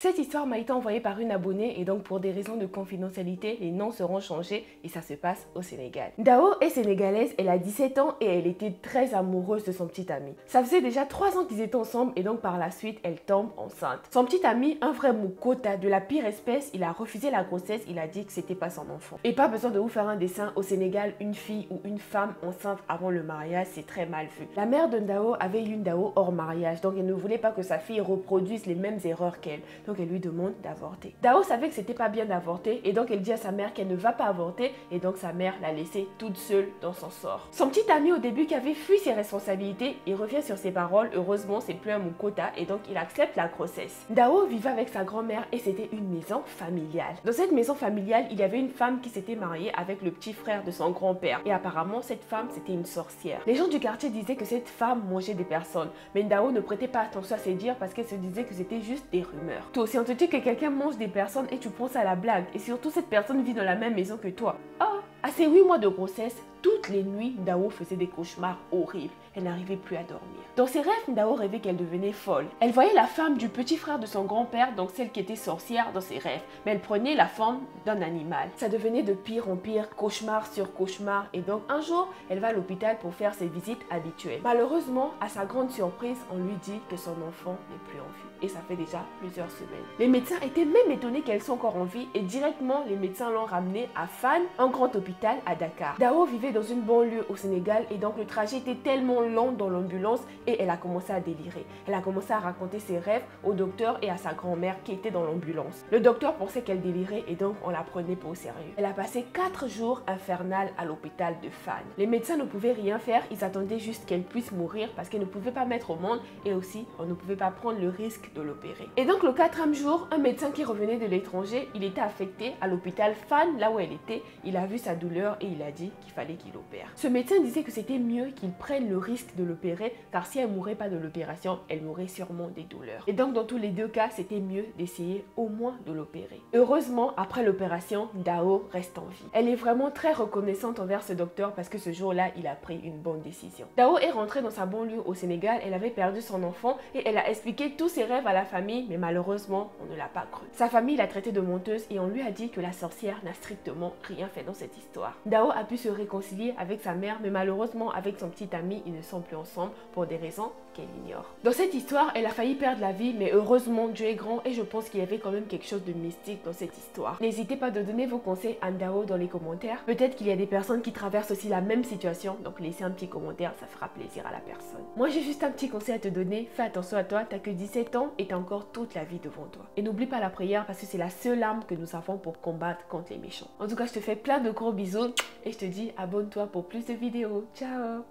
Cette histoire m'a été envoyée par une abonnée et donc pour des raisons de confidentialité, les noms seront changés et ça se passe au Sénégal. Dao est sénégalaise, elle a 17 ans et elle était très amoureuse de son petit ami. Ça faisait déjà 3 ans qu'ils étaient ensemble et donc par la suite, elle tombe enceinte. Son petit ami, un vrai moukota de la pire espèce, il a refusé la grossesse, il a dit que c'était pas son enfant. Et pas besoin de vous faire un dessin, au Sénégal, une fille ou une femme enceinte avant le mariage, c'est très mal vu. La mère de Dao avait eu une Dao hors mariage, donc elle ne voulait pas que sa fille reproduise les mêmes erreurs qu'elle. Donc elle lui demande d'avorter. Dao savait que c'était pas bien d'avorter et donc elle dit à sa mère qu'elle ne va pas avorter et donc sa mère l'a laissée toute seule dans son sort. Son petit ami au début qui avait fui ses responsabilités, il revient sur ses paroles, heureusement c'est plus un moukota et donc il accepte la grossesse. Dao vivait avec sa grand-mère et c'était une maison familiale. Dans cette maison familiale, il y avait une femme qui s'était mariée avec le petit frère de son grand-père et apparemment cette femme c'était une sorcière. Les gens du quartier disaient que cette femme mangeait des personnes, mais Dao ne prêtait pas attention à ces dires parce qu'elle se disait que c'était juste des rumeurs. Toi aussi on te dit que quelqu'un mange des personnes et tu prends ça à la blague et surtout cette personne vit dans la même maison que toi. Oh, à ses 8 mois de grossesse, toutes les nuits, Dao faisait des cauchemars horribles. Elle n'arrivait plus à dormir. Dans ses rêves, Dao rêvait qu'elle devenait folle. Elle voyait la femme du petit frère de son grand-père, donc celle qui était sorcière dans ses rêves. Mais elle prenait la forme d'un animal. Ça devenait de pire en pire, cauchemar sur cauchemar. Et donc un jour, elle va à l'hôpital pour faire ses visites habituelles. Malheureusement, à sa grande surprise, on lui dit que son enfant n'est plus en vie. Et ça fait déjà plusieurs semaines. Les médecins étaient même étonnés qu'elle soit encore en vie et directement, les médecins l'ont ramenée à Fann, un grand hôpital à Dakar. Dao vivait dans une banlieue au Sénégal et donc le trajet était tellement long dans l'ambulance et elle a commencé à délirer. Elle a commencé à raconter ses rêves au docteur et à sa grand-mère qui était dans l'ambulance. Le docteur pensait qu'elle délirait et donc on la prenait pas au sérieux. Elle a passé 4 jours infernales à l'hôpital de Fann. Les médecins ne pouvaient rien faire, ils attendaient juste qu'elle puisse mourir parce qu'elle ne pouvait pas mettre au monde et aussi on ne pouvait pas prendre le risque de l'opérer. Et donc le 4e jour, un médecin qui revenait de l'étranger, il était affecté à l'hôpital Fann, là où elle était. Il a vu sa douleur et il a dit qu'il fallait qu'il opère. Ce médecin disait que c'était mieux qu'il prenne le risque de l'opérer car si elle mourait pas de l'opération, elle mourrait sûrement des douleurs. Et donc dans tous les deux cas, c'était mieux d'essayer au moins de l'opérer. Heureusement, après l'opération, Dao reste en vie. Elle est vraiment très reconnaissante envers ce docteur parce que ce jour-là, il a pris une bonne décision. Dao est rentrée dans sa banlieue au Sénégal, elle avait perdu son enfant et elle a expliqué tous ses rêves à la famille, mais malheureusement, on ne l'a pas cru. Sa famille l'a traitée de menteuse et on lui a dit que la sorcière n'a strictement rien fait dans cette histoire. Dao a pu se réconcilier avec sa mère, mais malheureusement, avec son petit ami, ils ne sont plus ensemble pour des raisons qu'elle ignore. Dans cette histoire, elle a failli perdre la vie, mais heureusement, Dieu est grand et je pense qu'il y avait quand même quelque chose de mystique dans cette histoire. N'hésitez pas à donner vos conseils à Dao dans les commentaires. Peut-être qu'il y a des personnes qui traversent aussi la même situation, donc laissez un petit commentaire, ça fera plaisir à la personne. Moi, j'ai juste un petit conseil à te donner. Fais attention à toi, t'as que 17 ans et t'as encore toute la vie devant toi. Et n'oublie pas la prière parce que c'est la seule arme que nous avons pour combattre contre les méchants. En tout cas, je te fais plein de gros bisous et je te dis abonne-toi pour plus de vidéos. Ciao!